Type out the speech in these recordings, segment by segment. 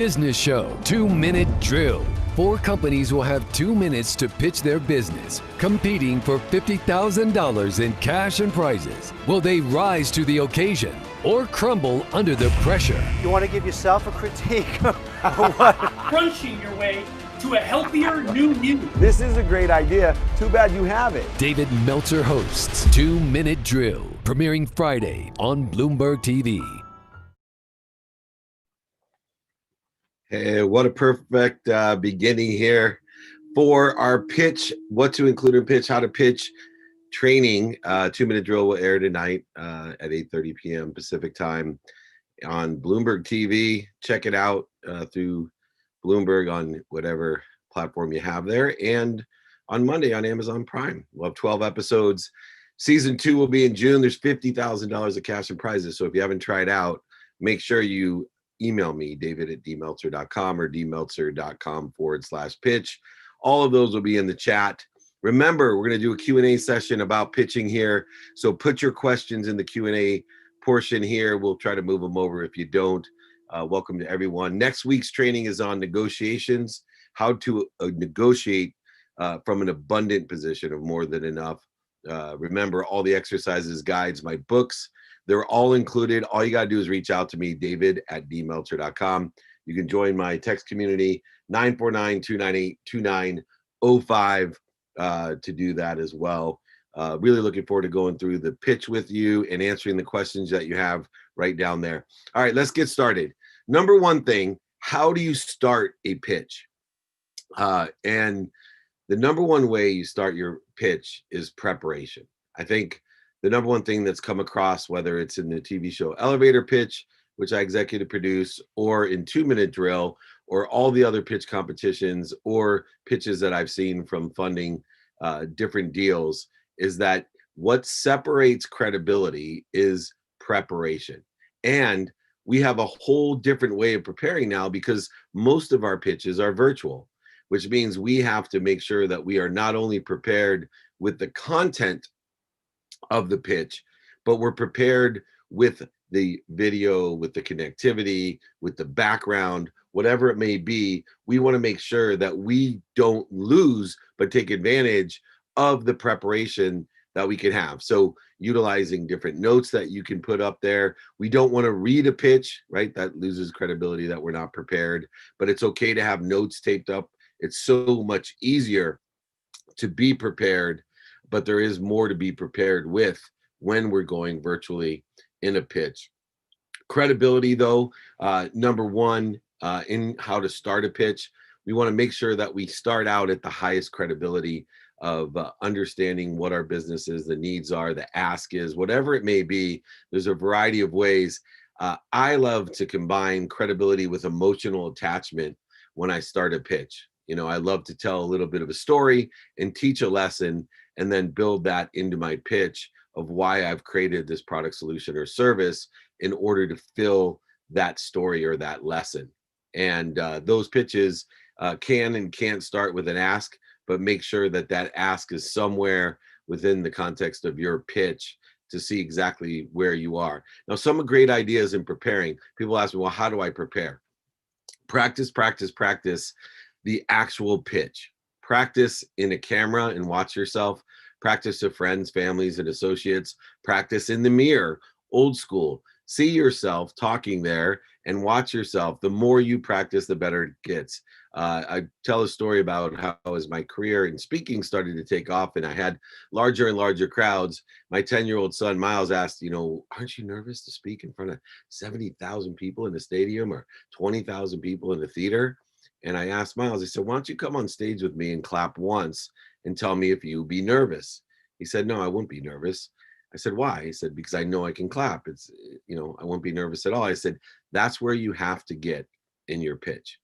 Business Show 2-Minute Drill. 4 companies will have 2 minutes to pitch their business, competing for $50,000 in cash and prizes. Will they rise to the occasion or crumble under the pressure? You want to give yourself a critique or what? Crunching your way to a healthier new you. This is a great idea. Too bad you have it. David Meltzer hosts 2-Minute Drill, premiering Friday on Bloomberg TV. Hey, what a perfect beginning here for our pitch, what to include in pitch, how to pitch training. 2-Minute Drill will air tonight at 8:30 p.m. Pacific time on Bloomberg TV. Check it out through Bloomberg on whatever platform you have there. And on Monday on Amazon Prime. We'll have 12 episodes. Season 2 will be in June. There's $50,000 of cash and prizes. So if you haven't tried out, make sure you email me, david@dmeltzer.com or dmeltzer.com/pitch. All of those will be in the chat. Remember, we're going to do a Q&A session about pitching here. So put your questions in the Q&A portion here. We'll try to move them over if you don't. Welcome to everyone. Next week's training is on negotiations, how to negotiate from an abundant position of more than enough. Remember, all the exercises, guides, my books, they're all included. All you got to do is reach out to me, david@dmeltzer.com. You can join my text community, 949-298-2905, to do that as well. Really looking forward to going through the pitch with you and answering the questions that you have right down there. All right, let's get started. Number one thing, how do you start a pitch? And the number one way you start your pitch is preparation. I think the number one thing that's come across, whether it's in the TV show Elevator Pitch, which I executive produce, or in 2-Minute Drill, or all the other pitch competitions or pitches that I've seen from funding different deals, is that what separates credibility is preparation. And we have a whole different way of preparing now because most of our pitches are virtual, which means we have to make sure that we are not only prepared with the content of the pitch, but we're prepared with the video, with the connectivity, with the background, whatever it may be. We want to make sure that we don't lose, but take advantage of the preparation that we can have. So utilizing different notes that you can put up there. We don't want to read a pitch, right? That loses credibility that we're not prepared, but it's okay to have notes taped up. It's so much easier to be prepared, but there is more to be prepared with when we're going virtually in a pitch. Credibility, though, number one, in how to start a pitch, we want to make sure that we start out at the highest credibility of understanding what our business is, the needs are, the ask is, whatever it may be. There's a variety of ways. I love to combine credibility with emotional attachment when I start a pitch. You know, I love to tell a little bit of a story and teach a lesson and then build that into my pitch of why I've created this product, solution, or service in order to fill that story or that lesson. And those pitches can and can't start with an ask, but make sure that that ask is somewhere within the context of your pitch to see exactly where you are. Now, some great ideas in preparing. People ask me, well, how do I prepare? Practice, practice, practice the actual pitch. Practice in a camera and watch yourself. Practice to friends, families, and associates. Practice in the mirror, old school. See yourself talking there and watch yourself. The more you practice, the better it gets. I tell a story about how as my career in speaking started to take off and I had larger and larger crowds, my 10-year-old son, Miles, asked, you know, aren't you nervous to speak in front of 70,000 people in a stadium or 20,000 people in a theater? And I asked Miles, I said, why don't you come on stage with me and clap once and tell me if you'd be nervous? He said, no, I wouldn't be nervous. I said, why? He said, because I know I can clap. It's, you know, I won't be nervous at all. I said, that's where you have to get in your pitch.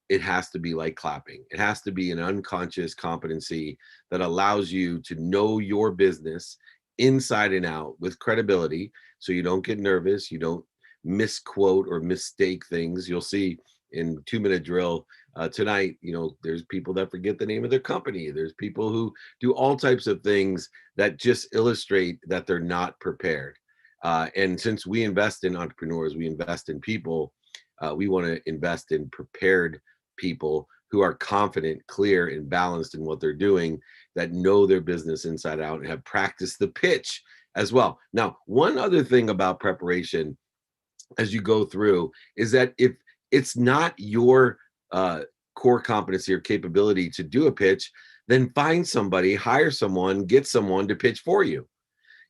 It has to be like clapping. It has to be an unconscious competency that allows you to know your business inside and out with credibility. So you don't get nervous. You don't misquote or mistake things. You'll see in 2-Minute Drill tonight, you know, there's people that forget the name of their company. There's people who do all types of things that just illustrate that they're not prepared. And since we invest in entrepreneurs, we invest in people, We want to invest in prepared people who are confident, clear, and balanced in what they're doing, that know their business inside out and have practiced the pitch as well. Now, one other thing about preparation as you go through is that if it's not your core competency or capability to do a pitch, then find somebody, hire someone, get someone to pitch for you.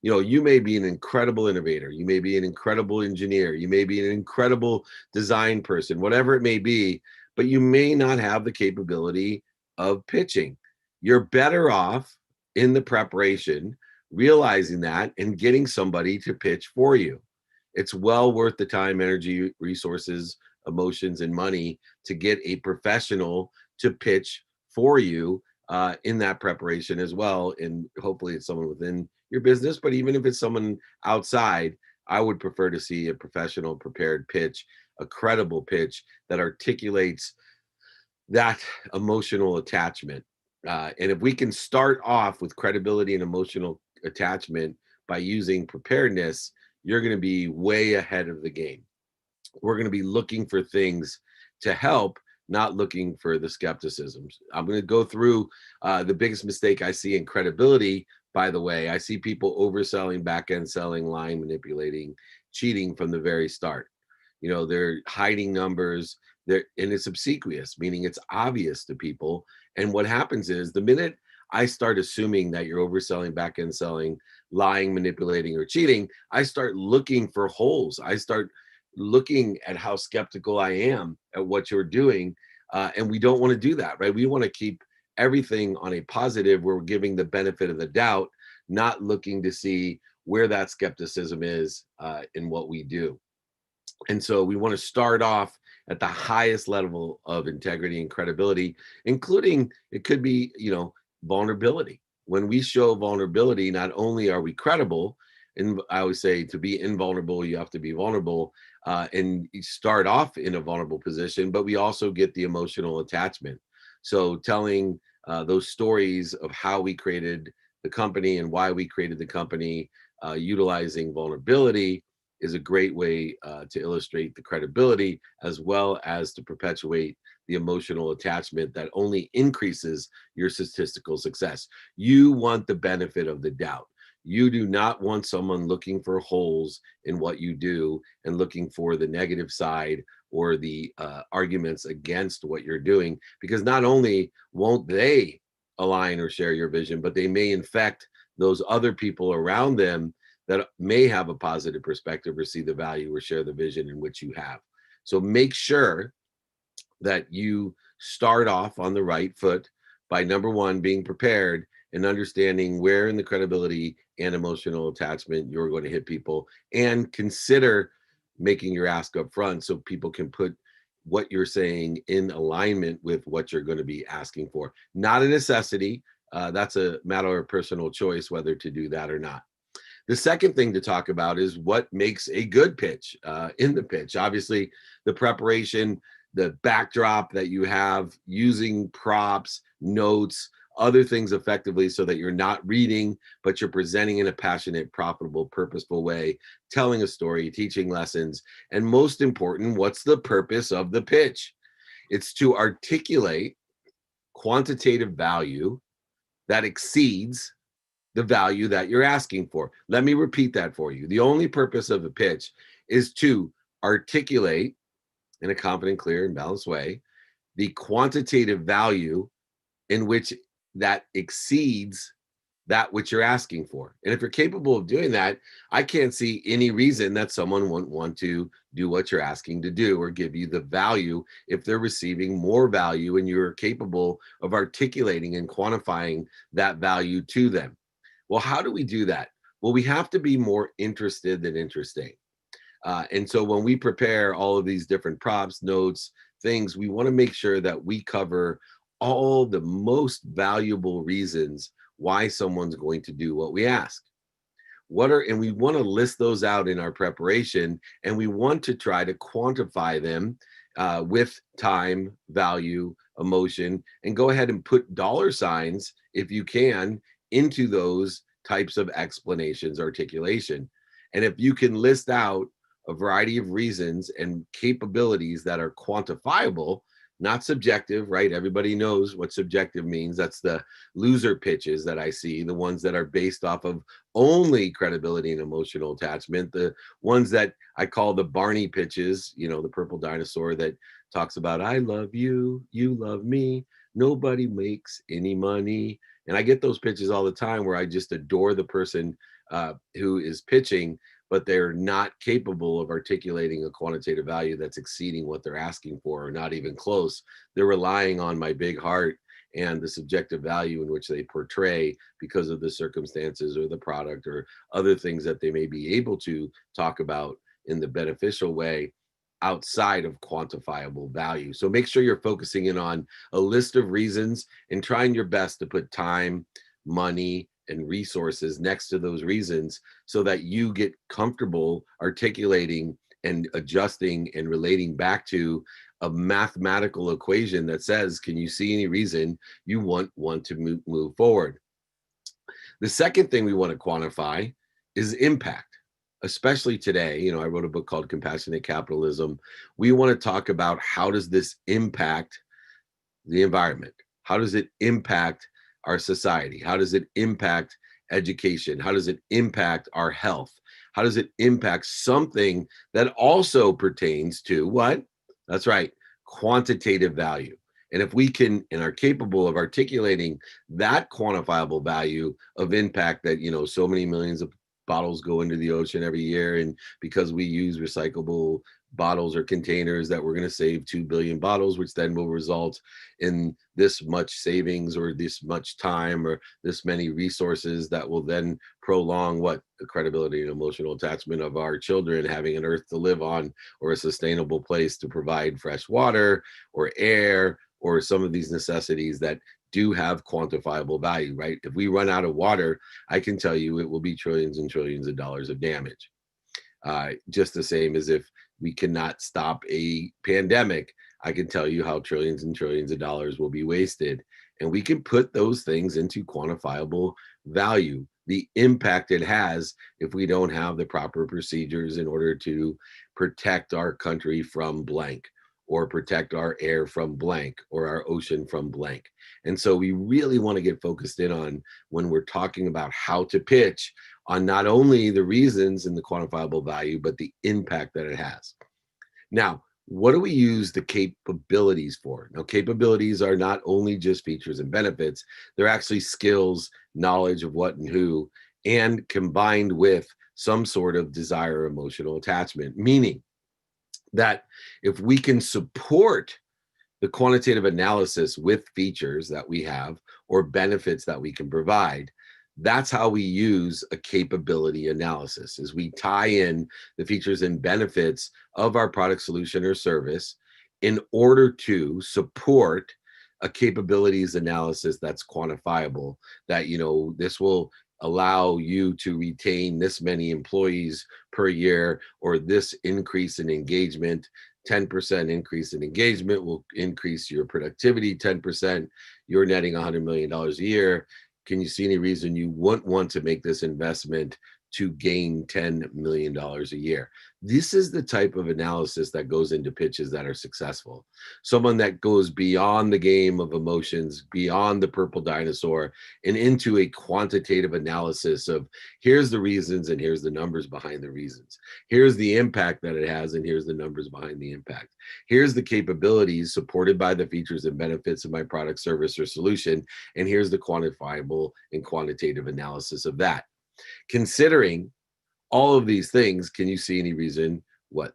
You know, you may be an incredible innovator, you may be an incredible engineer, you may be an incredible design person, whatever it may be, but you may not have the capability of pitching. You're better off in the preparation, realizing that and getting somebody to pitch for you. It's well worth the time, energy, resources, emotions, and money to get a professional to pitch for you in that preparation as well. And hopefully it's someone within your business, but even if it's someone outside, I would prefer to see a professional prepared pitch, a credible pitch that articulates that emotional attachment. And if we can start off with credibility and emotional attachment by using preparedness, you're going to be way ahead of the game. We're going to be looking for things to help, not looking for the skepticism. I'm going to go through the biggest mistake I see in credibility. By the way, I see people overselling, back-end selling, lying, manipulating, cheating from the very start. You know, they're hiding numbers, and it's obsequious, meaning it's obvious to people. And what happens is the minute I start assuming that you're overselling, back-end selling, lying, manipulating, or cheating, I start looking for holes. I start looking at how skeptical I am at what you're doing. And we don't want to do that, right? We want to keep everything on a positive. We're giving the benefit of the doubt, not looking to see where that skepticism is in what we do. And so we want to start off at the highest level of integrity and credibility, including, it could be, you know, vulnerability. When we show vulnerability, not only are we credible, and I always say to be invulnerable, you have to be vulnerable, and you start off in a vulnerable position, but we also get the emotional attachment. So telling those stories of how we created the company and why we created the company, utilizing vulnerability, is a great way to illustrate the credibility, as well as to perpetuate the emotional attachment that only increases your statistical success. You want the benefit of the doubt. You do not want someone looking for holes in what you do and looking for the negative side or the arguments against what you're doing, because not only won't they align or share your vision, but they may infect those other people around them that may have a positive perspective or see the value or share the vision in which you have. So make sure that you start off on the right foot by, number one, being prepared and understanding where in the credibility and emotional attachment you're going to hit people, and consider making your ask up front so people can put what you're saying in alignment with what you're going to be asking for. Not a necessity. That's a matter of personal choice whether to do that or not. The second thing to talk about is what makes a good pitch in the pitch. Obviously, the preparation, the backdrop that you have, using props, notes, other things effectively so that you're not reading, but you're presenting in a passionate, profitable, purposeful way, telling a story, teaching lessons, and most important, what's the purpose of the pitch? It's to articulate quantitative value that exceeds the value that you're asking for. Let me repeat that for you. The only purpose of a pitch is to articulate in a confident, clear, and balanced way the quantitative value in which that exceeds that which you're asking for. And if you're capable of doing that, I can't see any reason that someone wouldn't want to do what you're asking to do or give you the value if they're receiving more value and you're capable of articulating and quantifying that value to them. Well, how do we do that? Well, we have to be more interested than interesting. And so when we prepare all of these different props, notes, things, we want to make sure that we cover all the most valuable reasons why someone's going to do what we ask. And we want to list those out in our preparation, and we want to try to quantify them with time, value, emotion, and go ahead and put dollar signs, if you can, into those types of explanations, articulation. And if you can list out a variety of reasons and capabilities that are quantifiable, not subjective, right? Everybody knows what subjective means. That's the loser pitches that I see, the ones that are based off of only credibility and emotional attachment, the ones that I call the Barney pitches, you know, the purple dinosaur that talks about, I love you, you love me, nobody makes any money. And I get those pitches all the time where I just adore the person who is pitching, but they're not capable of articulating a quantitative value that's exceeding what they're asking for, or not even close. They're relying on my big heart and the subjective value in which they portray because of the circumstances or the product or other things that they may be able to talk about in the beneficial way outside of quantifiable value. So make sure you're focusing in on a list of reasons and trying your best to put time, money, and resources next to those reasons so that you get comfortable articulating and adjusting and relating back to a mathematical equation that says, can you see any reason you want to move forward? The second thing we want to quantify is impact, especially today. You know, I wrote a book called Compassionate Capitalism. We want to talk about how does this impact the environment? How does it impact our society? How does it impact education? How does it impact our health? How does it impact something that also pertains to what? That's right, quantitative value. And if we can and are capable of articulating that quantifiable value of impact that, you know, so many millions of bottles go into the ocean every year, and because we use recyclable bottles or containers that we're going to save 2 billion bottles, which then will result in this much savings or this much time or this many resources that will then prolong what the credibility and emotional attachment of our children having an earth to live on, or a sustainable place to provide fresh water or air, or some of these necessities that do have quantifiable value, right? If we run out of water, I can tell you it will be trillions and trillions of dollars of damage. Just the same as if we cannot stop a pandemic, I can tell you how trillions and trillions of dollars will be wasted. And we can put those things into quantifiable value, the impact it has if we don't have the proper procedures in order to protect our country from blank, or protect our air from blank, or our ocean from blank. And so we really want to get focused in on, when we're talking about how to pitch, on not only the reasons and the quantifiable value, but the impact that it has. Now, what do we use the capabilities for? Now, capabilities are not only just features and benefits, they're actually skills, knowledge of what and who, and combined with some sort of desire or emotional attachment, meaning that if we can support the quantitative analysis with features that we have or benefits that we can provide, that's how we use a capability analysis, is we tie in the features and benefits of our product, solution, or service in order to support a capabilities analysis that's quantifiable, that, you know, this will allow you to retain this many employees per year, or this increase in engagement, 10% increase in engagement will increase your productivity 10%, you're netting $100 million a year. Can you see any reason you wouldn't want to make this investment to gain $10 million a year? This is the type of analysis that goes into pitches that are successful. Someone that goes beyond the game of emotions, beyond the purple dinosaur, and into a quantitative analysis of, here's the reasons and here's the numbers behind the reasons. Here's the impact that it has and here's the numbers behind the impact. Here's the capabilities supported by the features and benefits of my product, service, or solution, and here's the quantifiable and quantitative analysis of that. Considering all of these things, can you see any reason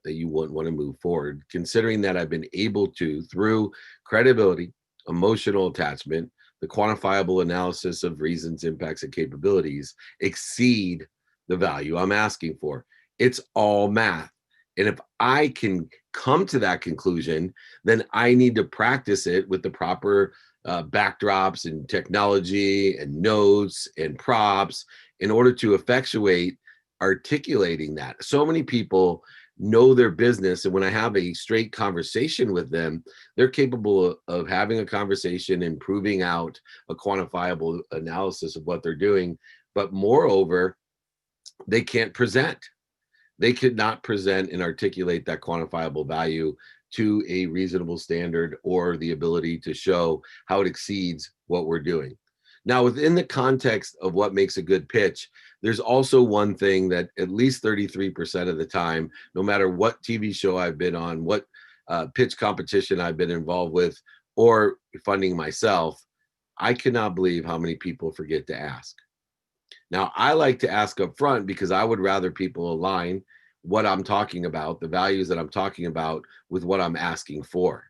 that you wouldn't want to move forward? Considering that I've been able to, through credibility, emotional attachment, the quantifiable analysis of reasons, impacts, and capabilities, exceed the value I'm asking for. It's all math. And if I can come to that conclusion, then I need to practice it with the proper backdrops and technology and notes and props in order to effectuate articulating that. So many people know their business, and when I have a straight conversation with them, they're capable of having a conversation and proving out a quantifiable analysis of what they're doing. But moreover, they can't present. they could not present and articulate that quantifiable value to a reasonable standard or the ability to show how it exceeds what we're doing. Now, within the context of what makes a good pitch, there's also one thing that at least 33% of the time, no matter what TV show I've been on, what pitch competition I've been involved with, or funding myself, I cannot believe how many people forget to ask. Now, I like to ask up front because I would rather people align what I'm talking about, the values that I'm talking about, with what I'm asking for.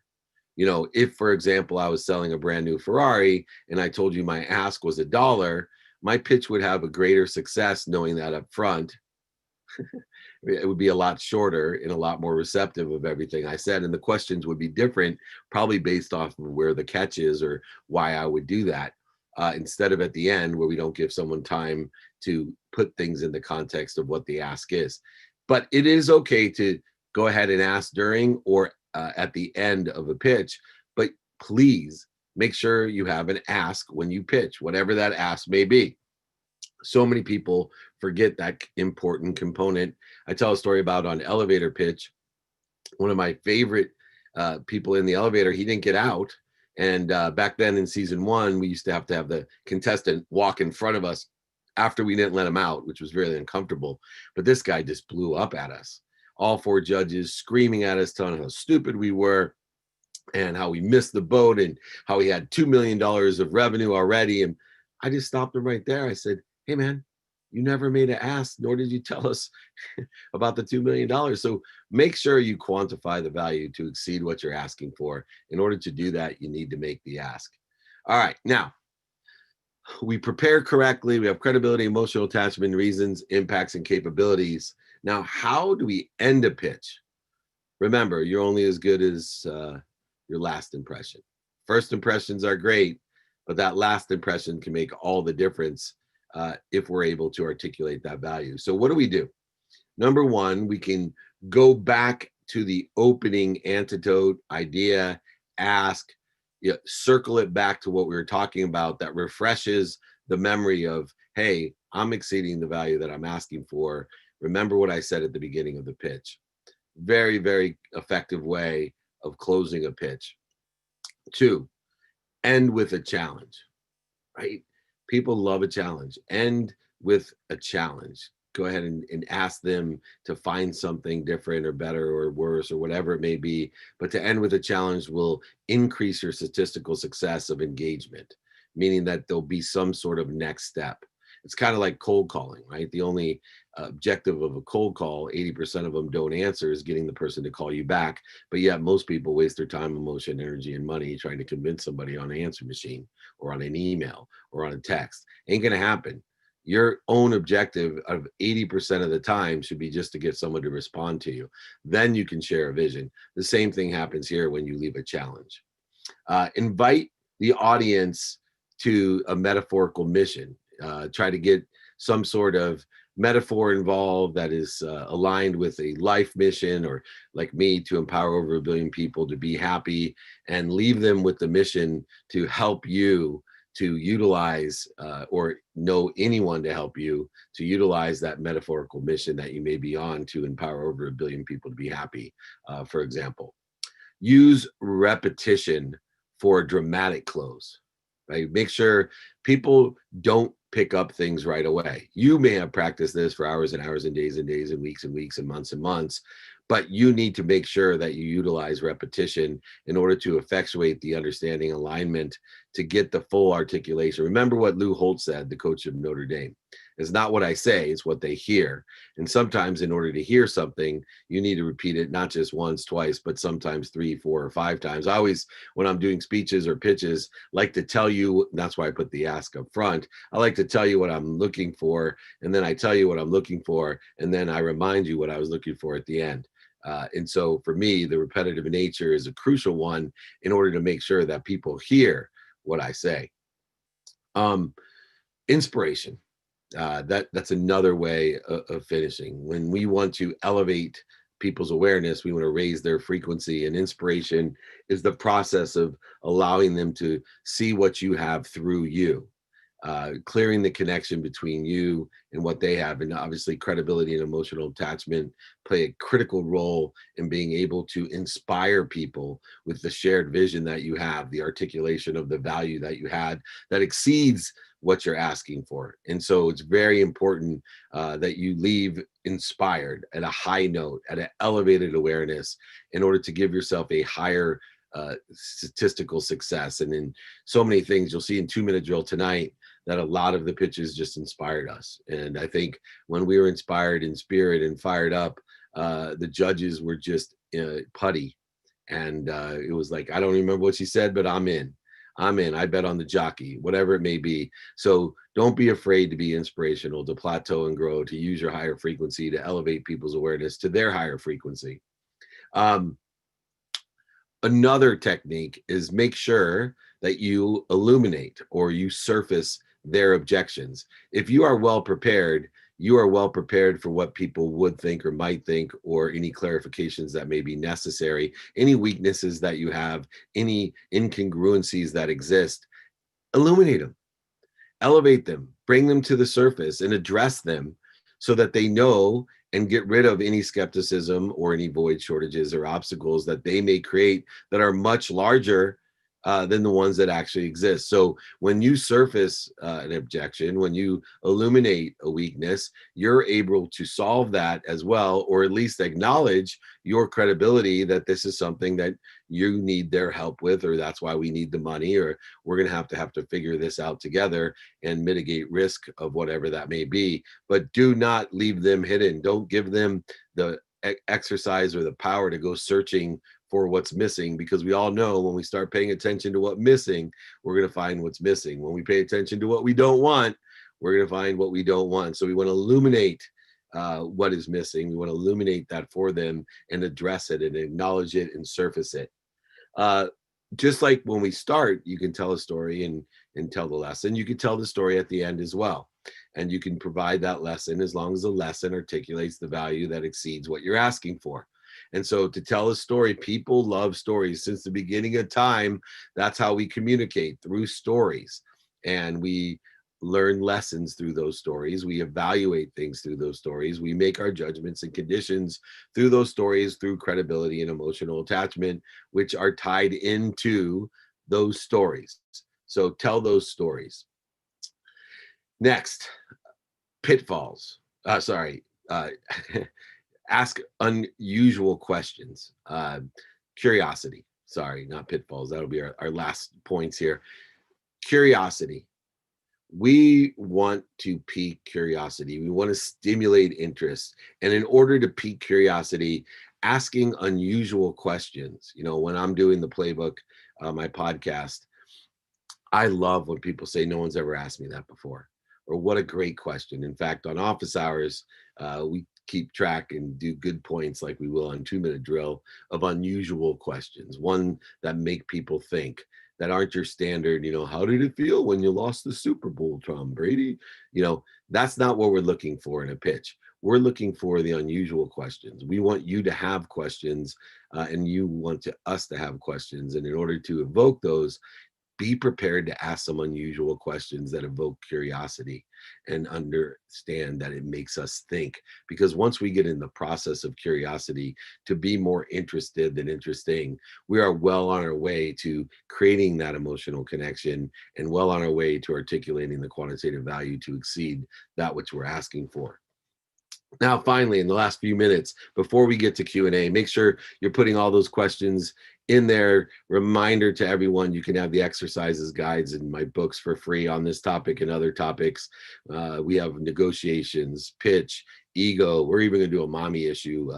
You know, if, for example, I was selling a brand new Ferrari and I told you my ask was $1, my pitch would have a greater success knowing that up front. It would be a lot shorter and a lot more receptive of everything I said. And the questions would be different, probably based off of where the catch is or why I would do that, instead of at the end where we don't give someone time to put things in the context of what the ask is. But it is okay to go ahead and ask during or at the end of a pitch, but please make sure you have an ask when you pitch, whatever that ask may be. So many people forget that important component. I tell a story about on elevator pitch. One of my favorite people in the elevator, he didn't get out. And back then in season 1, we used to have the contestant walk in front of us after we didn't let him out, which was really uncomfortable. But this guy just blew up at us. All 4 judges screaming at us, telling how stupid we were and how we missed the boat and how he had $2 million of revenue already. And I just stopped him right there. I said, hey, man, you never made an ask, nor did you tell us about the $2 million. So make sure you quantify the value to exceed what you're asking for. In order to do that, you need to make the ask. All right. Now, we prepare correctly. We have credibility, emotional attachment, reasons, impacts, and capabilities. Now, how do we end a pitch? Remember, you're only as good as your last impression. First impressions are great, but that last impression can make all the difference if we're able to articulate that value. So what do? Number 1, we can go back to the opening antidote, idea, ask, circle it back to what we were talking about that refreshes the memory of, hey, I'm exceeding the value that I'm asking for. Remember what I said at the beginning of the pitch. Very, very effective way of closing a pitch. 2, end with a challenge, right? People love a challenge. End with a challenge. Go ahead and ask them to find something different or better or worse or whatever it may be. But to end with a challenge will increase your statistical success of engagement, meaning that there'll be some sort of next step. It's kind of like cold calling, right? The only objective of a cold call, 80% of them don't answer, is getting the person to call you back. But yet most people waste their time, emotion, energy, and money trying to convince somebody on an answer machine or on an email or on a text. Ain't going to happen. Your own objective of 80% of the time should be just to get someone to respond to you. Then you can share a vision. The same thing happens here when you leave a challenge. Invite the audience to a metaphorical mission. Try to get some sort of metaphor involved that is aligned with a life mission, or like me, to empower over 1 billion people to be happy, and leave them with the mission to help you to utilize or know anyone to help you to utilize that metaphorical mission that you may be on to empower over 1 billion people to be happy. For example, use repetition for a dramatic close. Right? Make sure people don't pick up things right away. You may have practiced this for hours and hours and days and days and weeks and months, but you need to make sure that you utilize repetition in order to effectuate the understanding alignment to get the full articulation. Remember what Lou Holt said, the coach of Notre Dame. It's not what I say, it's what they hear. And sometimes in order to hear something, you need to repeat it not just once, twice, but sometimes 3, 4, or 5 times. I always, when I'm doing speeches or pitches, like to tell you, that's why I put the ask up front. I like to tell you what I'm looking for, and then I tell you what I'm looking for, and then I remind you what I was looking for at the end. And so for me, the repetitive nature is a crucial one in order to make sure that people hear what I say. Inspiration. That's another way of finishing. When we want to elevate people's awareness, we want to raise their frequency, and inspiration is the process of allowing them to see what you have through you. clearing the connection between you and what they have. And obviously credibility and emotional attachment play a critical role in being able to inspire people with the shared vision that you have, the articulation of the value that you had that exceeds what you're asking for. And so it's very important that you leave inspired at a high note, at an elevated awareness, in order to give yourself a higher statistical success. And in so many things, you'll see in 2-minute drill tonight that a lot of the pitches just inspired us. And I think when we were inspired in spirit and fired up, the judges were just putty. And it was like, I don't remember what she said, but I'm in. I bet on the jockey, whatever it may be. So don't be afraid to be inspirational, to plateau and grow, to use your higher frequency, to elevate people's awareness to their higher frequency. Another technique is make sure that you illuminate or you surface their objections. If you are well prepared, you are well prepared for what people would think or might think, or any clarifications that may be necessary, any weaknesses that you have, any incongruencies that exist. Illuminate them, elevate them, bring them to the surface and address them so that they know and get rid of any skepticism or any void, shortages, or obstacles that they may create that are much larger than the ones that actually exist. So when you surface an objection, when you illuminate a weakness, you're able to solve that as well, or at least acknowledge your credibility that this is something that you need their help with, or that's why we need the money, or we're going to have to figure this out together and mitigate risk of whatever that may be. But do not leave them hidden. Don't give them the exercise or the power to go searching for what's missing, because we all know when we start paying attention to what's missing, we're going to find what's missing. When we pay attention to what we don't want, we're going to find what we don't want. So we want to illuminate what is missing. We want to illuminate that for them and address it and acknowledge it and surface it. Just like when we start, you can tell a story and tell the lesson. You can tell the story at the end as well. And you can provide that lesson as long as the lesson articulates the value that exceeds what you're asking for. And so to tell a story, people love stories. Since the beginning of time, that's how we communicate, through stories. And we learn lessons through those stories. We evaluate things through those stories. We make our judgments and conditions through those stories, through credibility and emotional attachment, which are tied into those stories. So tell those stories. Next, pitfalls. Ask unusual questions. Curiosity. Sorry, not pitfalls. That'll be our last points here. Curiosity. We want to pique curiosity. We want to stimulate interest. And in order to pique curiosity, asking unusual questions. You know, when I'm doing the Playbook, my podcast, I love when people say, no one's ever asked me that before, or what a great question. In fact, on office hours, we keep track and do good points, like we will on 2-minute drill, of unusual questions, one that make people think, that aren't your standard, you know, how did it feel when you lost the Super Bowl, Tom Brady? You know, that's not what we're looking for in a pitch. We're looking for the unusual questions. We want you to have questions, and you want us to have questions. And in order to evoke those, be prepared to ask some unusual questions that evoke curiosity, and understand that it makes us think. Because once we get in the process of curiosity to be more interested than interesting, we are well on our way to creating that emotional connection, and well on our way to articulating the quantitative value to exceed that which we're asking for. Now, finally, in the last few minutes before we get to Q&A, make sure you're putting all those questions in there. Reminder to everyone, you can have the exercises, guides, and my books for free on this topic and other topics. We have negotiations, pitch, ego. We're even going to do a mommy issue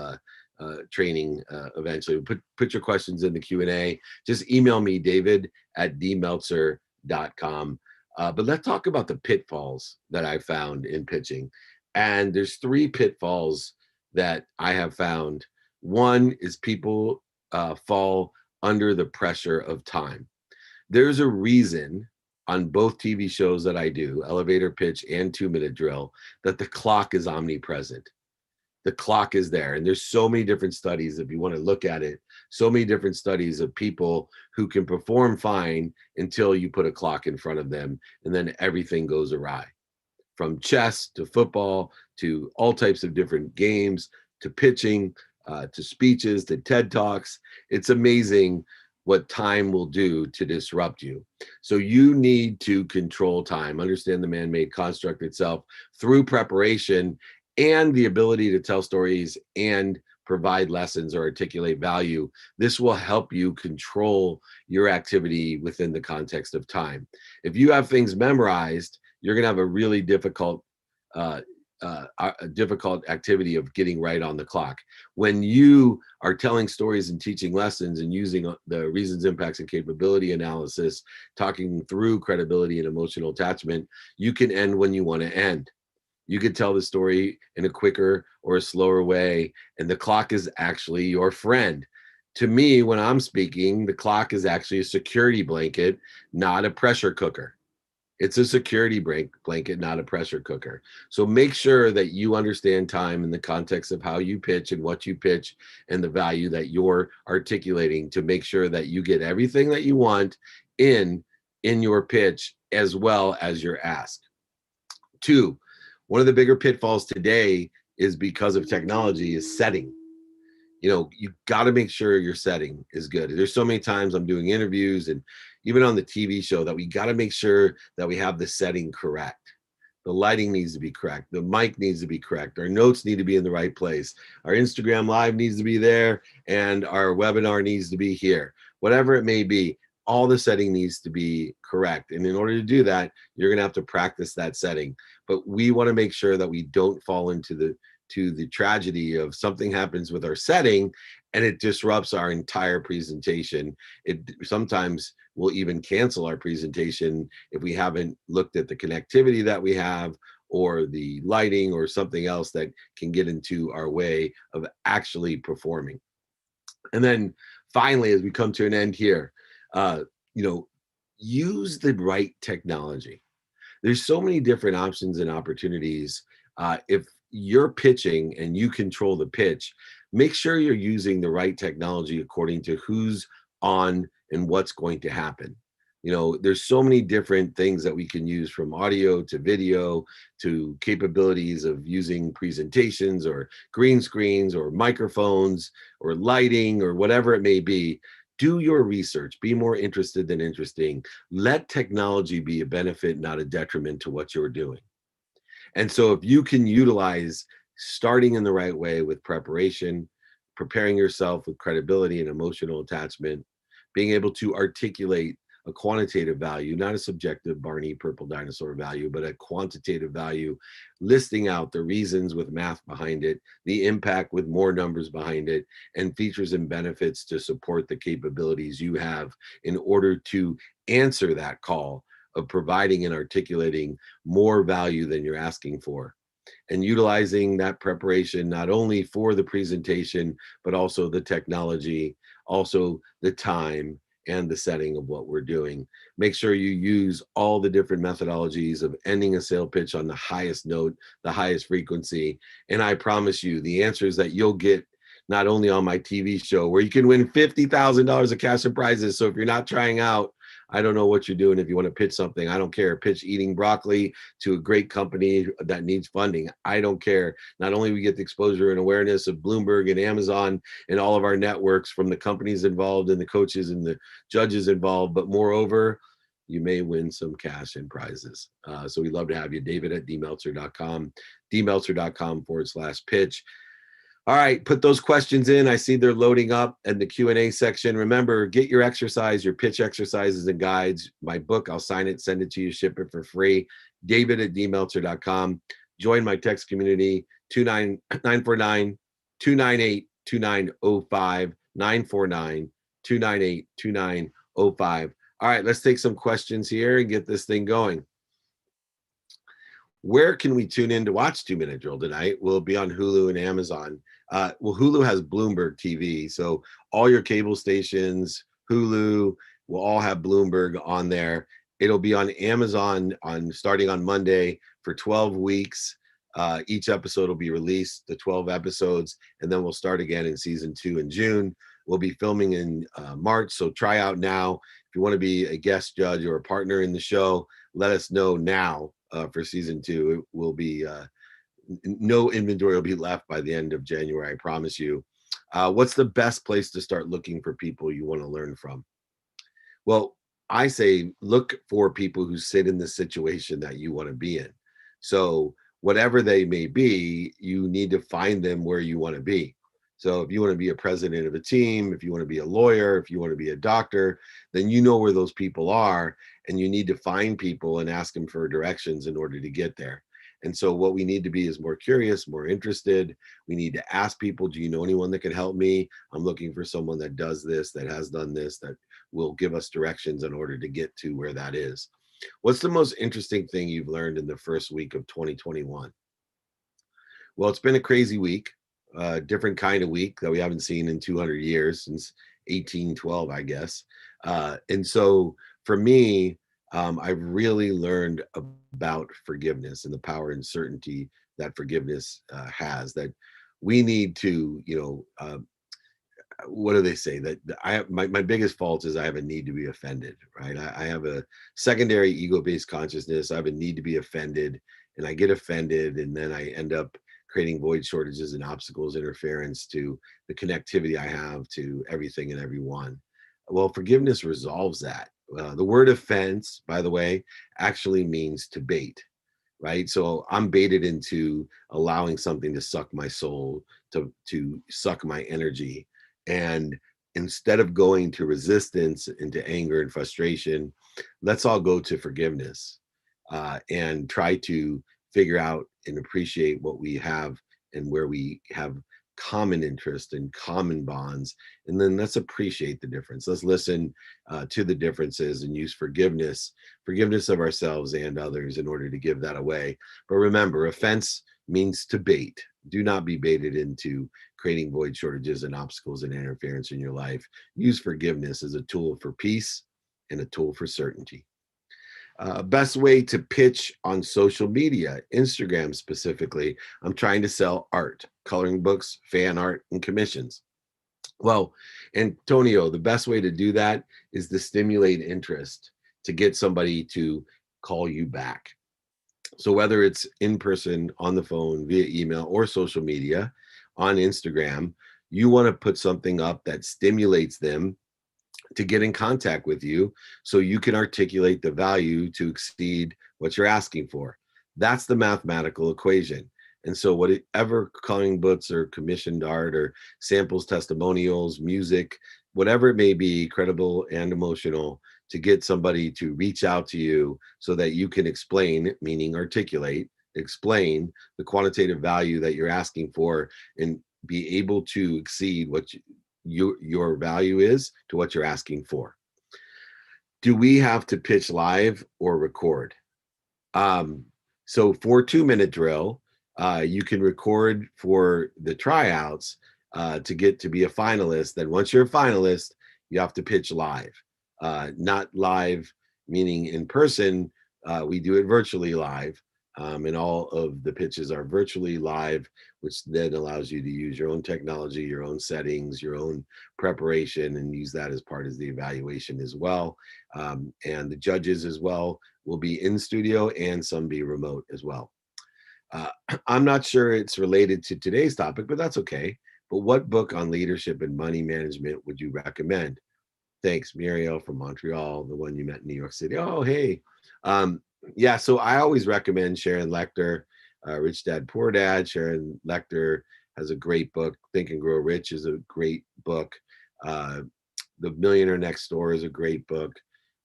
training eventually. Put your questions in the Q&A. Just email me, david@dmeltzer.com. But let's talk about the pitfalls that I found in pitching. And there's 3 pitfalls that I have found. One is people fall under the pressure of time. There's a reason on both TV shows that I do, Elevator Pitch and 2-minute drill, that the clock is omnipresent. The clock is there. And there's so many different studies, if you want to look at it, so many different studies of people who can perform fine until you put a clock in front of them, and then everything goes awry. From chess to football to all types of different games to pitching to speeches to TED Talks. It's amazing what time will do to disrupt you. So you need to control time, understand the man-made construct itself through preparation and the ability to tell stories and provide lessons or articulate value. This will help you control your activity within the context of time. If you have things memorized, you're going to have a really difficult activity of getting right on the clock. When you are telling stories and teaching lessons and using the reasons, impacts, and capability analysis, talking through credibility and emotional attachment, you can end when you want to end. You could tell the story in a quicker or a slower way, and the clock is actually your friend. To me, when I'm speaking, the clock is actually a security blanket, not a pressure cooker. It's a security blanket, not a pressure cooker. So make sure that you understand time in the context of how you pitch and what you pitch and the value that you're articulating to make sure that you get everything that you want in your pitch as well as your ask. 2, one of the bigger pitfalls today is because of technology is setting. You know, you got to make sure your setting is good. There's so many times I'm doing interviews and even on the TV show that we got to make sure that we have the setting correct. The lighting needs to be correct. The mic needs to be correct. Our notes need to be in the right place. Our Instagram live needs to be there and our webinar needs to be here. Whatever it may be, all the setting needs to be correct. And in order to do that, you're going to have to practice that setting. But we want to make sure that we don't fall into the tragedy of something happens with our setting and it disrupts our entire presentation. It sometimes will even cancel our presentation if we haven't looked at the connectivity that we have or the lighting or something else that can get into our way of actually performing. And then finally, as we come to an end here, use the right technology. There's so many different options and opportunities. If you're pitching and you control the pitch, make sure you're using the right technology according to who's on and what's going to happen. You know, there's so many different things that we can use, from audio to video to capabilities of using presentations or green screens or microphones or lighting or whatever it may be. Do your research. Be more interested than interesting. Let technology be a benefit, not a detriment to what you're doing. And so if you can utilize starting in the right way with preparation, preparing yourself with credibility and emotional attachment, being able to articulate a quantitative value, not a subjective Barney purple dinosaur value, but a quantitative value, listing out the reasons with math behind it, the impact with more numbers behind it, and features and benefits to support the capabilities you have in order to answer that call of providing and articulating more value than you're asking for. And utilizing that preparation not only for the presentation, but also the technology, also the time, and the setting of what we're doing. Make sure you use all the different methodologies of ending a sale pitch on the highest note, the highest frequency. And I promise you, the answers that you'll get not only on my TV show, where you can win $50,000 of cash and prizes. So if you're not trying out, I don't know what you're doing. If you want to pitch something, I don't care. Pitch eating broccoli to a great company that needs funding. I don't care. Not only we get the exposure and awareness of Bloomberg and Amazon and all of our networks from the companies involved and the coaches and the judges involved, but moreover, you may win some cash and prizes. So we'd love to have you. David at dmeltzer.com, dmeltzer.com/pitch. All right, put those questions in. I see they're loading up in the Q&A section. Remember, get your exercise, your pitch exercises and guides. My book, I'll sign it, send it to you, ship it for free. David at dmeltzer.com. Join my text community, 949-298-2905, 949-298-2905. All right, let's take some questions here and get this thing going. Where can we tune in to watch 2 Minute Drill tonight? Will it be on Hulu and Amazon? Well, Hulu has Bloomberg TV, so all your cable stations, Hulu, will all have Bloomberg on there. It'll be on Amazon starting on Monday for 12 weeks. Each episode will be released, the 12 episodes, and then we'll start again in season 2 in June. We'll be filming in March, so try out now. If you want to be a guest judge or a partner in the show, let us know now for season 2. It will be no inventory will be left by the end of January, I promise you. What's the best place to start looking for people you want to learn from? Well, I say look for people who sit in the situation that you want to be in. So whatever they may be, you need to find them where you want to be. So if you want to be a president of a team, if you want to be a lawyer, if you want to be a doctor, then you know where those people are, and you need to find people and ask them for directions in order to get there. And so what we need to be is more curious, more interested. We need to ask people, do you know anyone that can help me? I'm looking for someone that does this, that has done this, that will give us directions in order to get to where that is. What's the most interesting thing you've learned in the first week of 2021? Well, it's been a crazy week, different kind of week that we haven't seen in 200 years, since 1812, I guess. And so for me, I've really learned about forgiveness and the power and certainty that forgiveness has, that we need to, what do they say, that I have my biggest fault is I have a need to be offended, right? I have a secondary ego-based consciousness. I have a need to be offended, and I get offended, and then I end up creating void, shortages, and obstacles, interference to the connectivity I have to everything and everyone. Well, forgiveness resolves that. The word offense, by the way, actually means to bait, right? So I'm baited into allowing something to suck my soul, to suck my energy. And instead of going to resistance, into anger and frustration, let's all go to forgiveness and try to figure out and appreciate what we have and where we have common interest and common bonds. And then let's appreciate the difference. Let's listen to the differences and use forgiveness of ourselves and others in order to give that away. But remember, offense means to bait. Do not be baited into creating void, shortages, and obstacles and interference in your life. Use forgiveness as a tool for peace and a tool for certainty. Best way to pitch on social media, Instagram specifically. I'm trying to sell art, coloring books, fan art, and commissions. Well, Antonio, the best way to do that is to stimulate interest, to get somebody to call you back. So whether it's in person, on the phone, via email, or social media, on Instagram, you want to put something up that stimulates them to get in contact with you, so you can articulate the value to exceed what you're asking for. That's the mathematical equation. And so whatever coloring books or commissioned art or samples, testimonials, music, whatever it may be, credible and emotional, to get somebody to reach out to you so that you can explain, meaning articulate, explain the quantitative value that you're asking for, and be able to exceed what your value is to what you're asking for. Do we have to pitch live or record? So for 2-minute drill, you can record for the tryouts to get to be a finalist. Then once you're a finalist, you have to pitch live. Not live meaning in person. We do it virtually live. And all of the pitches are virtually live, which then allows you to use your own technology, your own settings, your own preparation, and use that as part of the evaluation as well. And the judges as well will be in studio, and some be remote as well. I'm not sure it's related to today's topic, but that's okay. But what book on leadership and money management would you recommend? Thanks, Muriel from Montreal, the one you met in New York City. Oh, hey. Yeah, so I always recommend Sharon Lechter, Rich Dad, Poor Dad. Sharon Lechter has a great book. Think and Grow Rich is a great book. The Millionaire Next Door is a great book.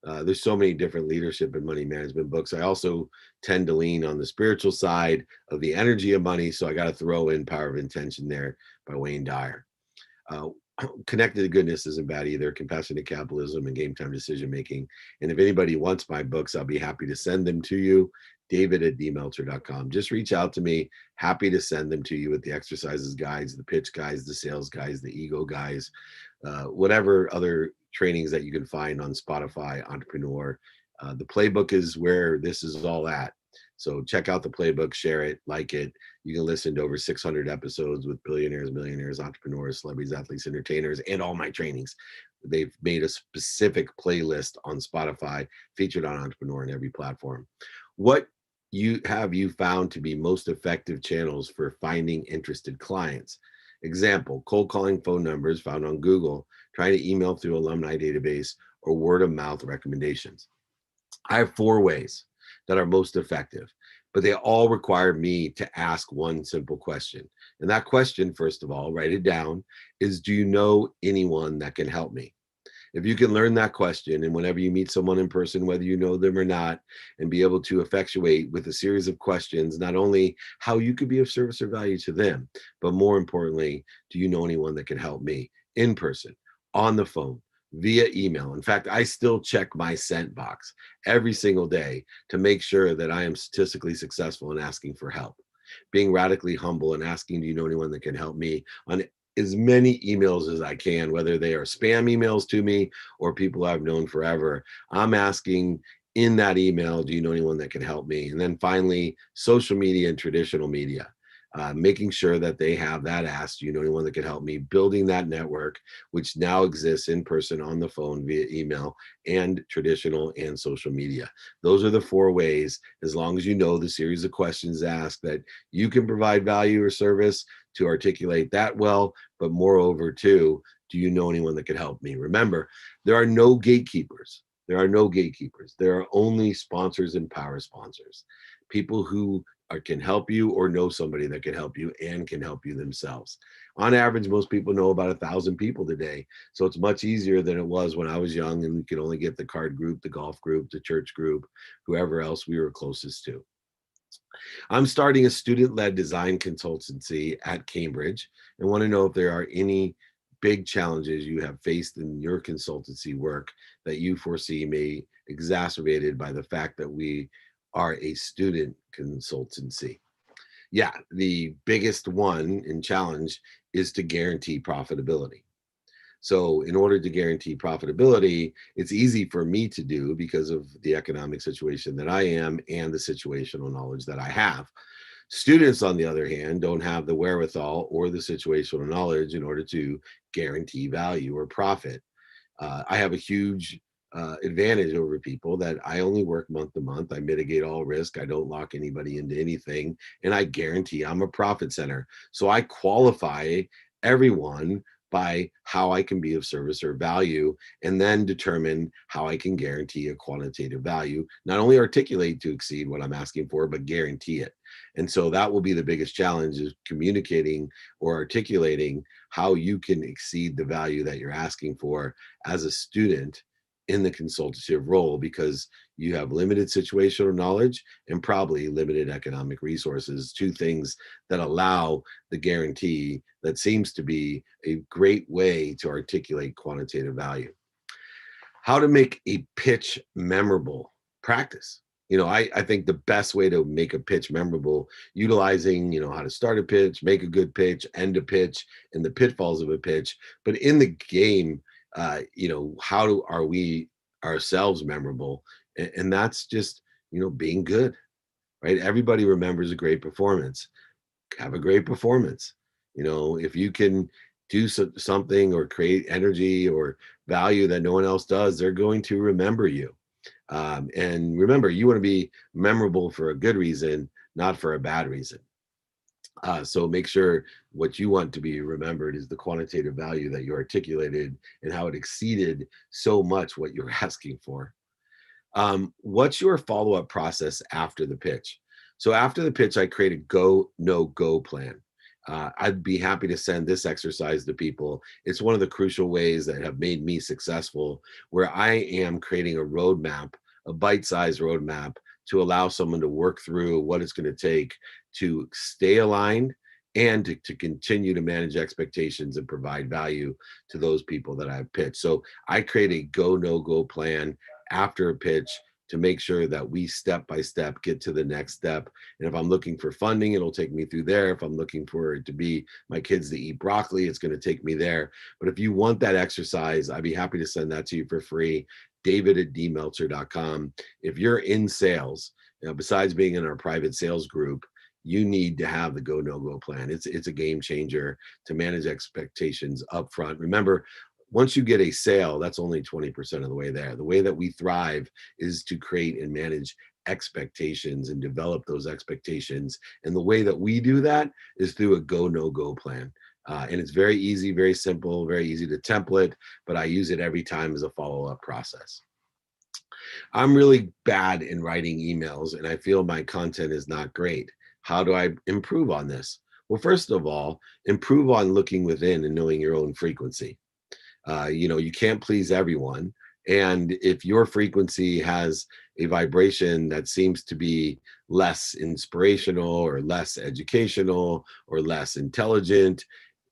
There's so many different leadership and money management books. I also tend to lean on the spiritual side of the energy of money, so I got to throw in Power of Intention there by Wayne Dyer. Connected to Goodness isn't bad either. Compassionate Capitalism and Game Time Decision Making. And if anybody wants my books, I'll be happy to send them to you. David@dmeltzer.com. Just reach out to me. Happy to send them to you with the exercises guides, the pitch guides, the sales guides, the ego guides, whatever other trainings that you can find on Spotify, Entrepreneur. The Playbook is where this is all at. So check out the playbook, share it, like it. You can listen to over 600 episodes with billionaires, millionaires, entrepreneurs, celebrities, athletes, entertainers, and all my trainings. They've made a specific playlist on Spotify featured on Entrepreneur in every platform. What you found to be most effective channels for finding interested clients? Example, cold calling phone numbers found on Google, trying to email through alumni database, or word of mouth recommendations. I have 4 ways that are most effective, but they all require me to ask one simple question. And that question, first of all, write it down, is do you know anyone that can help me? If you can learn that question, and whenever you meet someone in person, whether you know them or not, and be able to effectuate with a series of questions, not only how you could be of service or value to them, but more importantly, do you know anyone that can help me in person, on the phone, via email? In fact, I still check my sent box every single day to make sure that I am statistically successful in asking for help, being radically humble and asking, do you know anyone that can help me, on as many emails as I can, whether they are spam emails to me or people I've known forever. I'm asking in that email, do you know anyone that can help me? And then finally, social media and traditional media. Making sure that they have that ask, do you know anyone that can help me? Building that network, which now exists in person, on the phone, via email, and traditional and social media. Those are the 4 ways, as long as you know the series of questions asked, that you can provide value or service, to articulate that well, but moreover too, do you know anyone that can help me? Remember, there are no gatekeepers. There are no gatekeepers. There are only sponsors and power sponsors, people who can help you or know somebody that can help you and can help you themselves. On average, most people know about 1,000 people today. So it's much easier than it was when I was young and we could only get the card group, the golf group, the church group, whoever else we were closest to. I'm starting a student-led design consultancy at Cambridge and want to know if there are any big challenges you have faced in your consultancy work that you foresee may exacerbated by the fact that we are a student consultancy. Yeah, the biggest one and challenge is to guarantee profitability. So in order to guarantee profitability, it's easy for me to do because of the economic situation that I am and the situational knowledge that I have. Students, on the other hand, don't have the wherewithal or the situational knowledge in order to guarantee value or profit. I have a huge advantage over people that I only work month to month. I mitigate all risk. I don't lock anybody into anything. And I guarantee I'm a profit center. So I qualify everyone by how I can be of service or value, and then determine how I can guarantee a quantitative value, not only articulate to exceed what I'm asking for, but guarantee it. And so that will be the biggest challenge, is communicating or articulating how you can exceed the value that you're asking for as a student in the consultative role, because you have limited situational knowledge and probably limited economic resources, 2 things that allow the guarantee that seems to be a great way to articulate quantitative value. How to make a pitch memorable. Practice. I think the best way to make a pitch memorable, utilizing, how to start a pitch, make a good pitch, end a pitch, and the pitfalls of a pitch. But in the game, are we ourselves memorable? And that's just, being good, right? Everybody remembers a great performance. Have a great performance. If you can do something or create energy or value that no one else does, they're going to remember you. And remember, you want to be memorable for a good reason, not for a bad reason. So make sure what you want to be remembered is the quantitative value that you articulated and how it exceeded so much what you're asking for. What's your follow-up process after the pitch? So after the pitch, I create a go, no go plan. I'd be happy to send this exercise to people. It's one of the crucial ways that have made me successful, where I am creating a roadmap, a bite-sized roadmap, to allow someone to work through what it's going to take to stay aligned and to continue to manage expectations and provide value to those people that I've pitched. So I create a go, no go plan after a pitch to make sure that we step by step get to the next step. And if I'm looking for funding, it'll take me through there. If I'm looking for it to be my kids to eat broccoli, it's going to take me there. But if you want that exercise, I'd be happy to send that to you for free. david@dmeltzer.com. If you're in sales, besides being in our private sales group, you need to have the go, no go plan. It's a game changer to manage expectations up front. Remember, once you get a sale, that's only 20% of the way there. The way that we thrive is to create and manage expectations and develop those expectations. And the way that we do that is through a go, no go plan. And it's very easy, very simple, very easy to template, but I use it every time as a follow-up process. I'm really bad in writing emails and I feel my content is not great. How do I improve on this? Well, first of all, improve on looking within and knowing your own frequency. You can't please everyone. And if your frequency has a vibration that seems to be less inspirational or less educational or less intelligent,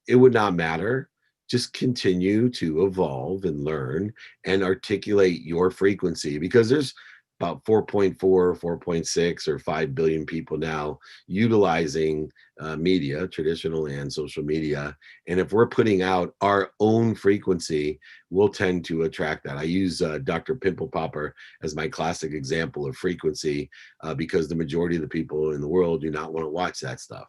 it would not matter. Just continue to evolve and learn and articulate your frequency, because there's about 4.4, 4.6, or 5 billion people now utilizing media, traditional and social media. And if we're putting out our own frequency, we'll tend to attract that. I use Dr. Pimple Popper as my classic example of frequency because the majority of the people in the world do not want to watch that stuff.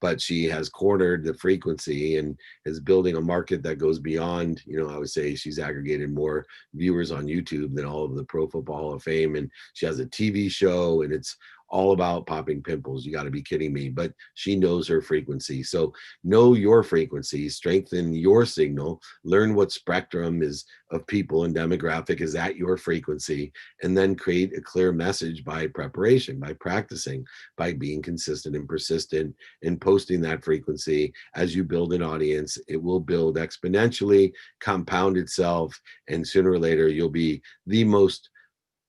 But she has cornered the frequency and is building a market that goes beyond, I would say she's aggregated more viewers on YouTube than all of the Pro Football Hall of Fame. And she has a TV show and it's all about popping pimples. You got to be kidding me. But she knows her frequency. So know your frequency, strengthen your signal, learn what spectrum is of people and demographic is at your frequency, and then create a clear message by preparation, by practicing, by being consistent and persistent in posting that frequency. As you build an audience, it will build exponentially, compound itself, and sooner or later you'll be the most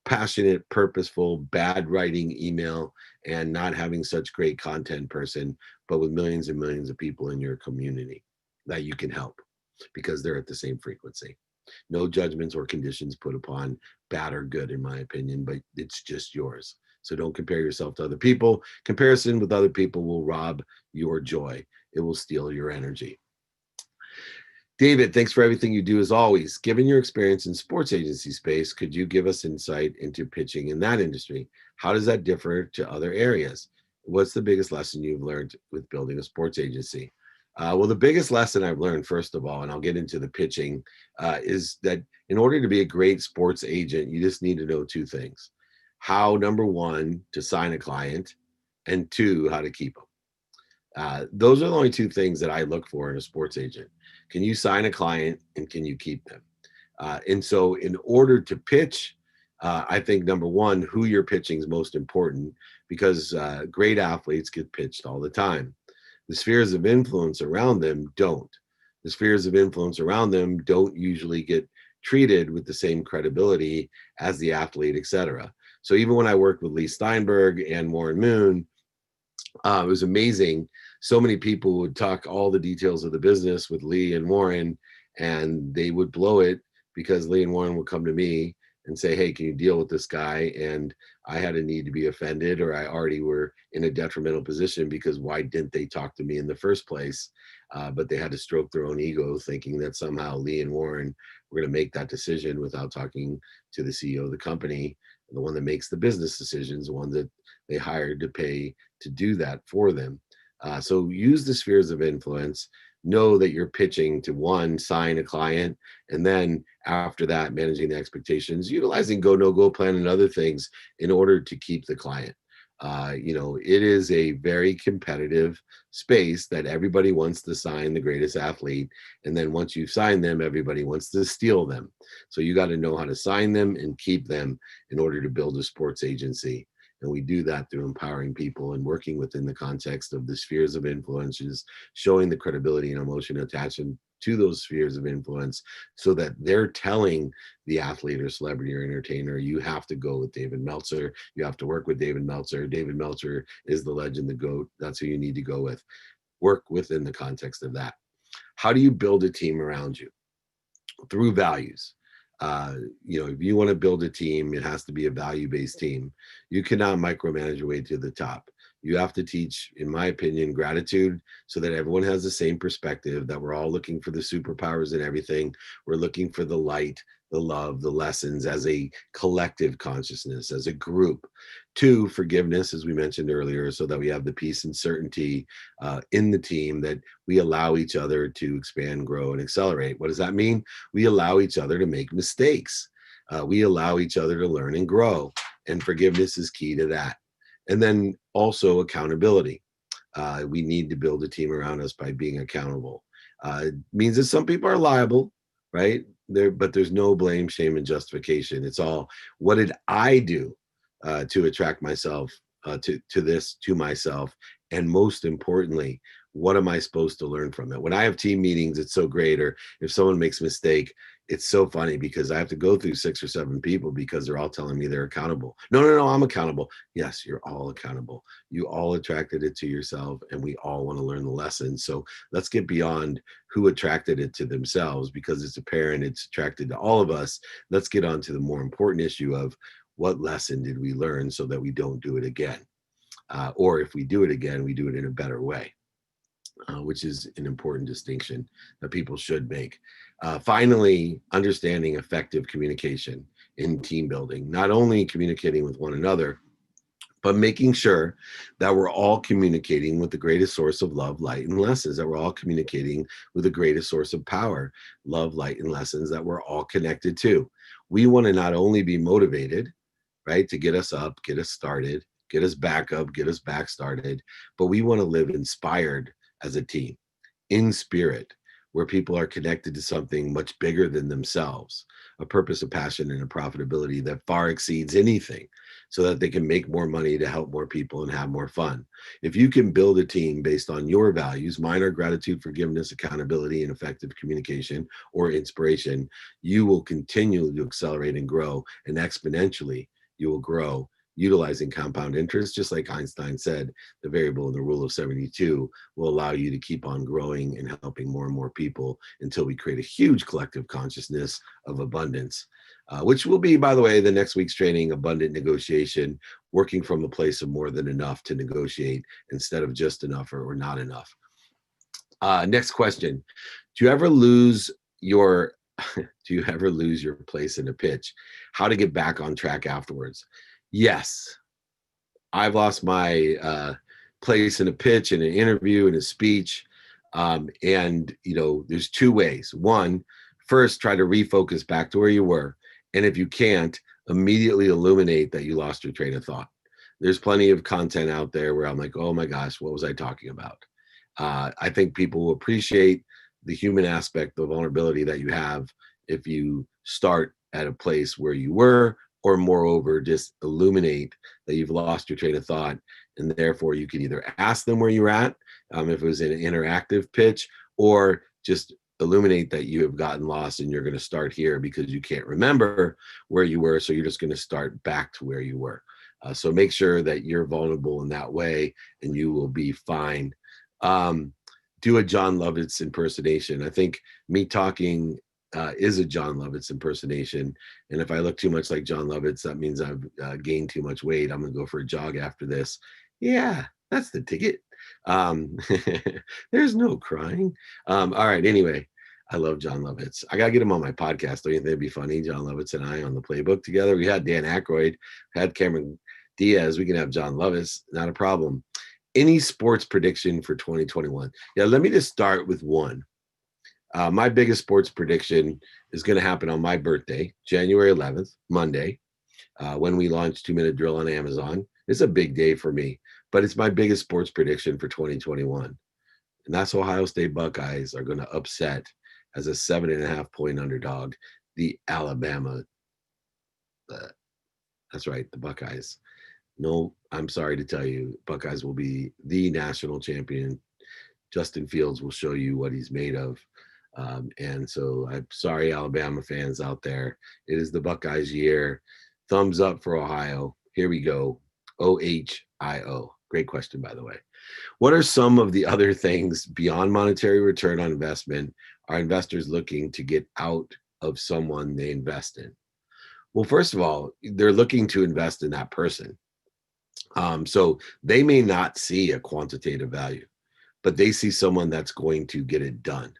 passionate, purposeful, bad writing email and not having such great content person, but with millions and millions of people in your community that you can help because they're at the same frequency. No judgments or conditions put upon bad or good, in my opinion, but it's just yours. So don't compare yourself to other people. Comparison with other people will rob your joy. It will steal your energy. David, thanks for everything you do as always. Given your experience in sports agency space, could you give us insight into pitching in that industry? How does that differ to other areas? What's the biggest lesson you've learned with building a sports agency? Well, the biggest lesson I've learned, first of all, and I'll get into the pitching, is that in order to be a great sports agent, you just need to know two things. How, number one, to sign a client, and two, how to keep them. Those are the only two things that I look for in a sports agent. Can you sign a client and can you keep them? And so in order to pitch, I think number one, who you're pitching is most important because great athletes get pitched all the time. The spheres of influence around them don't. The spheres of influence around them don't usually get treated with the same credibility as the athlete, etc. So even when I worked with Leigh Steinberg and Warren Moon, it was amazing. So many people would talk all the details of the business with Leigh and Warren, and they would blow it because Leigh and Warren would come to me and say, hey, can you deal with this guy? And I had a need to be offended, or I already were in a detrimental position because why didn't they talk to me in the first place? But they had to stroke their own ego thinking that somehow Leigh and Warren were going to make that decision without talking to the CEO of the company, the one that makes the business decisions, the one that they hired to pay to do that for them. So use the spheres of influence. Know that you're pitching to one, sign a client, and then after that, managing the expectations, utilizing go, no go plan and other things in order to keep the client. It is a very competitive space that everybody wants to sign the greatest athlete. And then once you've signed them, everybody wants to steal them. So you got to know how to sign them and keep them in order to build a sports agency. And we do that through empowering people and working within the context of the spheres of influences, showing the credibility and emotion attachment to those spheres of influence so that they're telling the athlete or celebrity or entertainer, you have to go with David Meltzer. You have to work with David Meltzer. David Meltzer is the legend, the GOAT. That's who you need to go with. Work within the context of that. How do you build a team around you? Through values. If you want to build a team, it has to be a value-based team. You cannot micromanage your way to the top. You have to teach, in my opinion, gratitude so that everyone has the same perspective, that we're all looking for the superpowers and everything. We're looking for the light the love, the lessons as a collective consciousness, as a group. 2, forgiveness, as we mentioned earlier, so that we have the peace and certainty in the team that we allow each other to expand, grow, and accelerate. What does that mean? We allow each other to make mistakes. We allow each other to learn and grow, and forgiveness is key to that. And then also accountability. We need to build a team around us by being accountable. It means that some people are liable, right? But there's no blame, shame, and justification. It's all, what did I do to attract myself to myself? And most importantly, what am I supposed to learn from it? When I have team meetings, it's so great. Or if someone makes a mistake, it's so funny because I have to go through 6 or 7 people because they're all telling me they're accountable. No, I'm accountable. Yes, you're all accountable. You all attracted it to yourself, and we all want to learn the lesson. So let's get beyond who attracted it to themselves, because it's apparent it's attracted to all of us. Let's get on to the more important issue of what lesson did we learn so that we don't do it again? Or if we do it again, we do it in a better way. Which is an important distinction that people should make. Finally, understanding effective communication in team building, not only communicating with one another, but making sure that we're all communicating with the greatest source of love, light, and lessons, that we're all communicating with the greatest source of power, love, light, and lessons that we're all connected to. We want to not only be motivated, right, to get us up, get us started, get us back up, get us back started, but we want to live inspired as a team, in spirit, where people are connected to something much bigger than themselves, a purpose, a passion, and a profitability that far exceeds anything, so that they can make more money to help more people and have more fun. If you can build a team based on your values, mine are gratitude, forgiveness, accountability, and effective communication or inspiration, you will continue to accelerate and grow, and exponentially you will grow, utilizing compound interest. Just like Einstein said, the variable in the rule of 72 will allow you to keep on growing and helping more and more people until we create a huge collective consciousness of abundance, which will be, by the way, the next week's training, abundant negotiation, working from a place of more than enough to negotiate instead of just enough or not enough. Next question. Do you ever lose your place in a pitch? How to get back on track afterwards? Yes, I've lost my place in a pitch, in an interview, in a speech. And, there's 2 ways. One, first, try to refocus back to where you were. And if you can't, immediately illuminate that you lost your train of thought. There's plenty of content out there where I'm like, oh my gosh, what was I talking about? I think people will appreciate the human aspect, the vulnerability that you have if you start at a place where you were, or moreover, just illuminate that you've lost your train of thought, and therefore you can either ask them where you're at, if it was an interactive pitch, or just illuminate that you have gotten lost and you're going to start here because you can't remember where you were, so you're just going to start back to where you were. So make sure that you're vulnerable in that way, and you will be fine. Do a John Lovitz impersonation. I think me talking is a John Lovitz impersonation. And if I look too much like John Lovitz, that means I've gained too much weight. I'm going to go for a jog after this. Yeah, that's the ticket. There's no crying. All right. Anyway, I love John Lovitz. I got to get him on my podcast. Don't you think it'd be funny? John Lovitz and I on the Playbook together. We had Dan Aykroyd, had Cameron Diaz. We can have John Lovitz. Not a problem. Any sports prediction for 2021? Yeah, let me just start with one. My biggest sports prediction is going to happen on my birthday, January 11th, Monday, when we launch 2-Minute Drill on Amazon. It's a big day for me, but it's my biggest sports prediction for 2021. And that's Ohio State Buckeyes are going to upset, as a 7.5-point underdog, the Alabama. That's right, the Buckeyes. No, I'm sorry to tell you, Buckeyes will be the national champion. Justin Fields will show you what he's made of. And so I'm sorry, Alabama fans out there. It is the Buckeyes year. Thumbs up for Ohio. Here we go. OHIO. Great question, by the way. What are some of the other things beyond monetary return on investment are investors looking to get out of someone they invest in? Well, first of all, they're looking to invest in that person. So they may not see a quantitative value, but they see someone that's going to get it done.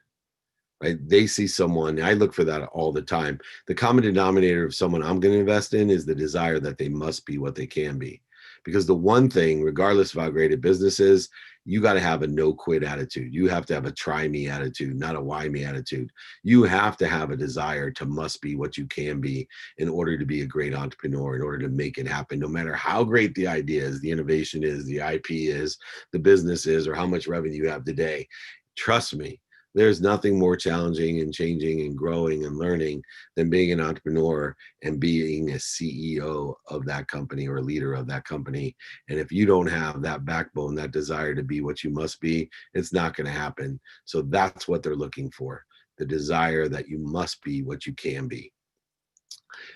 right? They see someone, I look for that all the time. The common denominator of someone I'm going to invest in is the desire that they must be what they can be. Because the one thing, regardless of how great a business is, you got to have a no quit attitude. You have to have a try me attitude, not a why me attitude. You have to have a desire to must be what you can be in order to be a great entrepreneur, in order to make it happen, no matter how great the idea is, the innovation is, the IP is, the business is, or how much revenue you have today. Trust me, there's nothing more challenging and changing and growing and learning than being an entrepreneur and being a CEO of that company or a leader of that company. And if you don't have that backbone, that desire to be what you must be, it's not going to happen. So that's what they're looking for, the desire that you must be what you can be.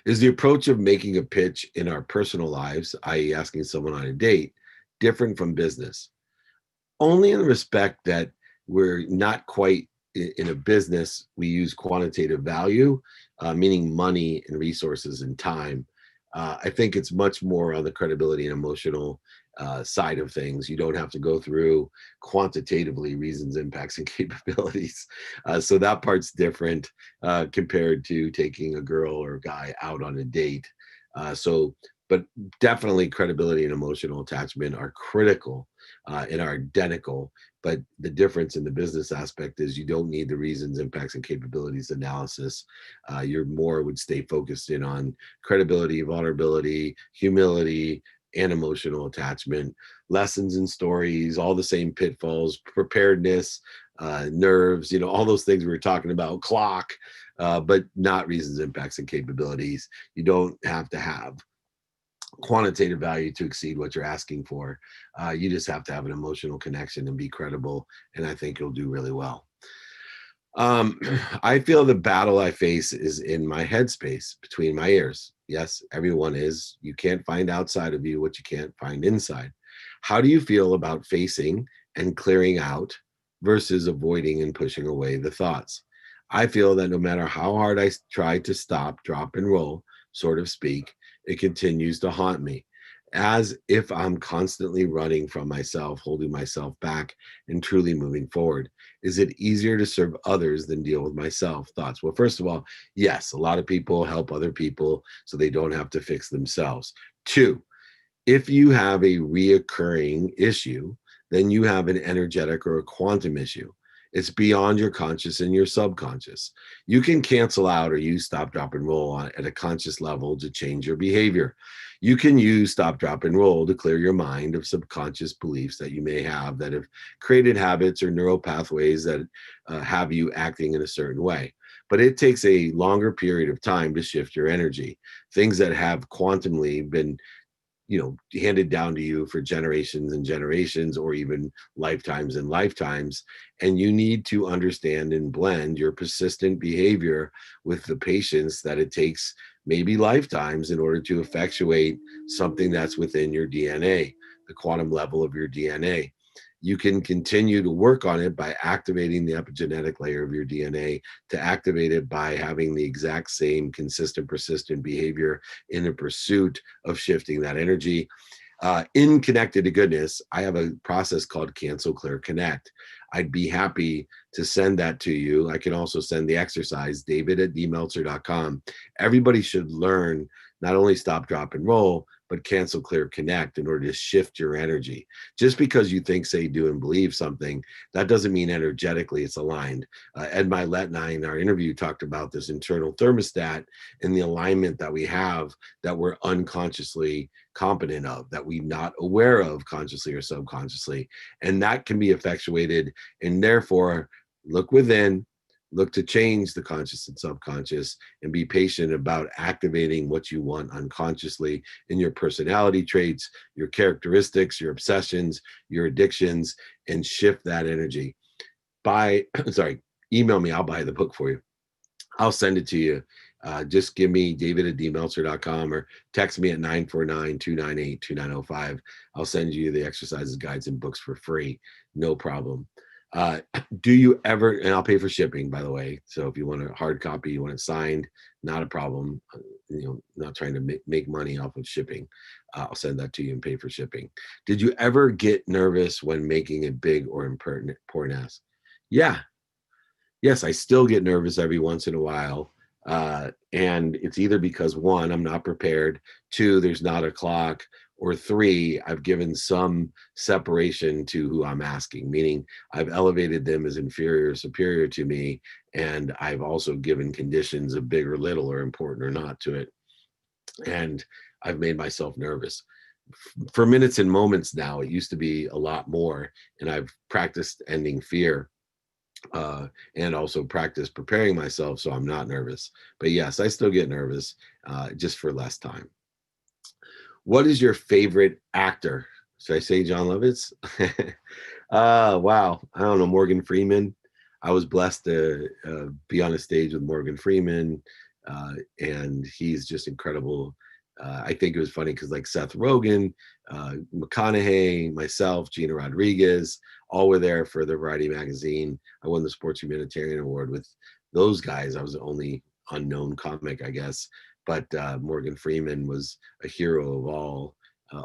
Is the approach of making a pitch in our personal lives, i.e. asking someone on a date, different from business? Only in the respect that we're not quite in a business, we use quantitative value, meaning money and resources and time. I think it's much more on the credibility and emotional side of things. You don't have to go through quantitatively reasons, impacts, and capabilities. So that part's different compared to taking a girl or a guy out on a date. But definitely credibility and emotional attachment are critical and are identical. But the difference in the business aspect is you don't need the reasons, impacts, and capabilities analysis. You're more would stay focused in on credibility, vulnerability, humility, and emotional attachment, lessons and stories, all the same pitfalls, preparedness, nerves, all those things we were talking about, clock, but not reasons, impacts, and capabilities. You don't have to have quantitative value to exceed what you're asking for. You just have to have an emotional connection and be credible, and I think you'll do really well. I feel the battle I face is in my headspace, between my ears. Yes, everyone is. You can't find outside of you what you can't find inside. How do you feel about facing and clearing out versus avoiding and pushing away the thoughts? I feel that no matter how hard I try to stop, drop, and roll, sort of speak, it continues to haunt me, as if I'm constantly running from myself, holding myself back, and truly moving forward. Is it easier to serve others than deal with myself? Thoughts? Well, first of all, yes, a lot of people help other people so they don't have to fix themselves. 2, if you have a reoccurring issue, then you have an energetic or a quantum issue. It's beyond your conscious and your subconscious. You can cancel out or use stop, drop, and roll at a conscious level to change your behavior. You can use stop, drop, and roll to clear your mind of subconscious beliefs that you may have that have created habits or neural pathways that have you acting in a certain way. But it takes a longer period of time to shift your energy. Things that have quantumly been handed down to you for generations and generations, or even lifetimes and lifetimes. And you need to understand and blend your persistent behavior with the patience that it takes, maybe lifetimes, in order to effectuate something that's within your DNA, the quantum level of your DNA. You can continue to work on it by activating the epigenetic layer of your DNA, to activate it by having the exact same consistent, persistent behavior in the pursuit of shifting that energy. In Connected to Goodness, I have a process called Cancel, Clear, Connect. I'd be happy to send that to you. I can also send the exercise, david@dmeltzer.com. Everybody should learn not only stop, drop, and roll, but cancel, clear, connect in order to shift your energy. Just because you think, say, do, and believe something, that doesn't mean energetically it's aligned. Ed Milet and I in our interview talked about this internal thermostat and the alignment that we have that we're unconsciously competent of, that we're not aware of consciously or subconsciously. And that can be effectuated, and therefore look within, look to change the conscious and subconscious, and be patient about activating what you want unconsciously in your personality traits, your characteristics, your obsessions, your addictions, and shift that energy. Email me, I'll buy the book for you. I'll send it to you. Just give me david@dmeltzer.com or text me at 949-298-2905. I'll send you the exercises, guides, and books for free. No problem. Do you ever, and I'll pay for shipping, by the way. So if you want a hard copy, you want it signed, not a problem. Not trying to make money off of shipping. I'll send that to you and pay for shipping. Did you ever get nervous when making a big or important ask? Yeah. Yes, I still get nervous every once in a while. And it's either because one, I'm not prepared, two, there's not a clock, or three, I've given some separation to who I'm asking, meaning I've elevated them as inferior or superior to me. And I've also given conditions of big or little or important or not to it. And I've made myself nervous for minutes and moments now. It used to be a lot more. And I've practiced ending fear and also practice preparing myself so I'm not nervous. But yes, I still get nervous, just for less time. What is your favorite actor? Should I say John Lovitz? Wow. I don't know. Morgan Freeman. I was blessed to be on a stage with Morgan Freeman, and he's just incredible. I think it was funny because like Seth Rogen, McConaughey, myself, Gina Rodriguez, all were there for the Variety magazine. I won the Sports Humanitarian Award with those guys. I was the only unknown comic, I guess. But Morgan Freeman was a hero of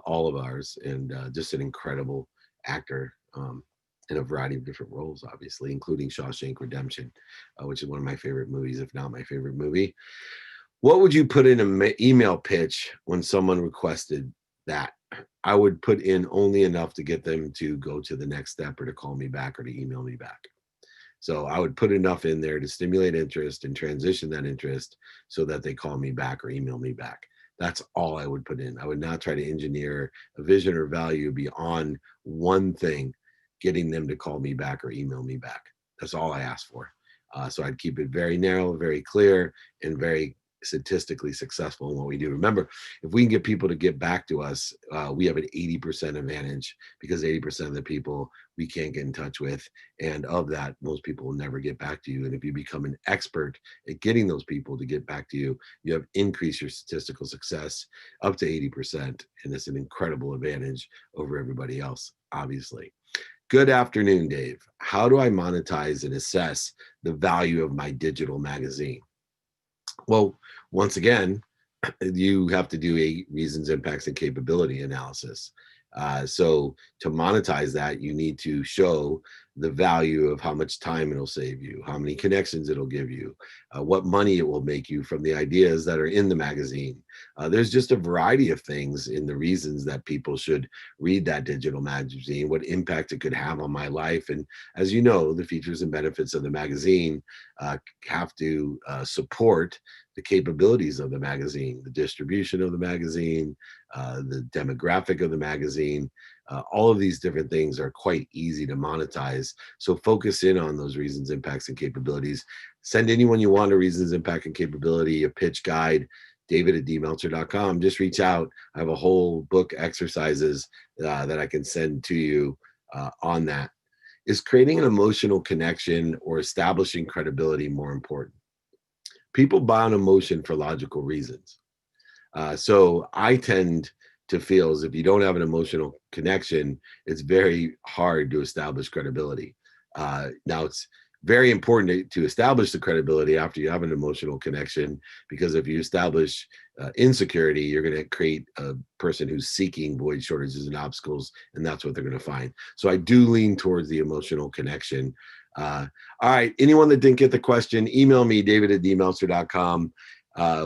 all of ours, and just an incredible actor in a variety of different roles, obviously, including Shawshank Redemption, which is one of my favorite movies, if not my favorite movie. What would you put in an email pitch when someone requested that? I would put in only enough to get them to go to the next step or to call me back or to email me back. So I would put enough in there to stimulate interest and transition that interest so that they call me back or email me back. That's all I would put in. I would not try to engineer a vision or value beyond one thing, getting them to call me back or email me back. That's all I asked for. So I'd keep it very narrow, very clear, and very statistically successful in what we do. Remember, if we can get people to get back to us, we have an 80% advantage, because 80% of the people we can't get in touch with, and of that, most people will never get back to you. And if you become an expert at getting those people to get back to you, you have increased your statistical success up to 80%, and it's an incredible advantage over everybody else, obviously. Good afternoon, Dave. How do I monetize and assess the value of my digital magazine? Well, once again, you have to do a reasons, impacts, and capability analysis. So to monetize that, you need to show the value of how much time it'll save you, how many connections it'll give you, what money it will make you from the ideas that are in the magazine. There's just a variety of things in the reasons that people should read that digital magazine, what impact it could have on my life. And as you know, the features and benefits of the magazine have to support the capabilities of the magazine, the distribution of the magazine, the demographic of the magazine. All of these different things are quite easy to monetize. So focus in on those reasons, impacts, and capabilities. Send anyone you want a reasons, impact, and capability, a pitch guide, david@dmeltzer.com. Just reach out. I have a whole book exercises that I can send to you on that. Is creating an emotional connection or establishing credibility more important? People buy on emotion for logical reasons. So I tend to feel as if you don't have an emotional connection, it's very hard to establish credibility. Now, it's very important to establish the credibility after you have an emotional connection, because if you establish insecurity, you're going to create a person who's seeking void, shortages, and obstacles, and that's what they're going to find. So I do lean towards the emotional connection. All right, anyone that didn't get the question, email me, david@dmeltzer.com.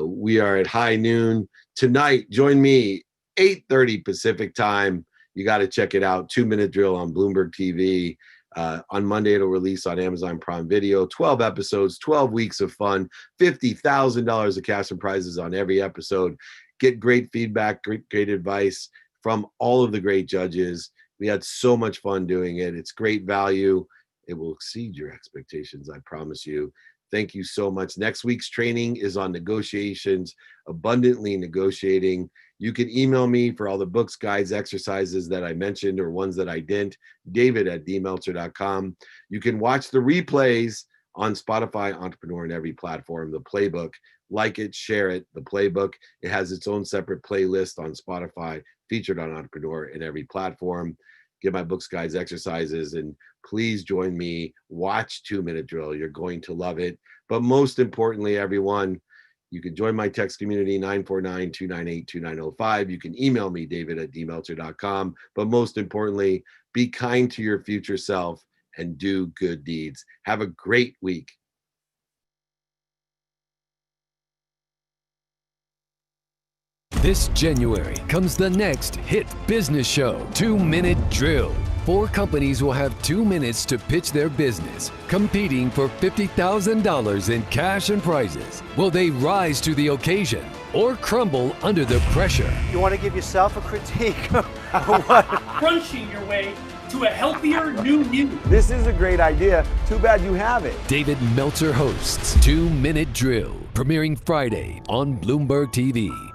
We are at high noon tonight. Join me 8:30 Pacific time. You got to check it out. 2-minute drill on Bloomberg TV. On Monday, it'll release on Amazon Prime Video. 12 episodes, 12 weeks of fun, $50,000 of cash and prizes on every episode. Get great feedback, great advice from all of the great judges. We had so much fun doing it. It's great value. It will exceed your expectations, I promise you. Thank you so much. Next week's training is on negotiations, abundantly negotiating. You can email me for all the books, guides, exercises that I mentioned or ones that I didn't, david@dmeltzer.com. You can watch the replays on Spotify, Entrepreneur, and every platform. The Playbook, like it, share it. The Playbook, it has its own separate playlist on Spotify, featured on Entrepreneur and every platform. Get my books, guides, exercises, and please join me. Watch 2-minute drill. You're going to love it. But most importantly, everyone, you can join my text community, 949-298-2905. You can email me, david@dmeltzer.com. But most importantly, be kind to your future self and do good deeds. Have a great week. This January comes the next hit business show, 2-Minute Drill. 4 companies will have 2 minutes to pitch their business, competing for $50,000 in cash and prizes. Will they rise to the occasion or crumble under the pressure? You want to give yourself a critique or what? Crunching your way to a healthier new you. This is a great idea. Too bad you have it. David Meltzer hosts 2-Minute Drill, premiering Friday on Bloomberg TV.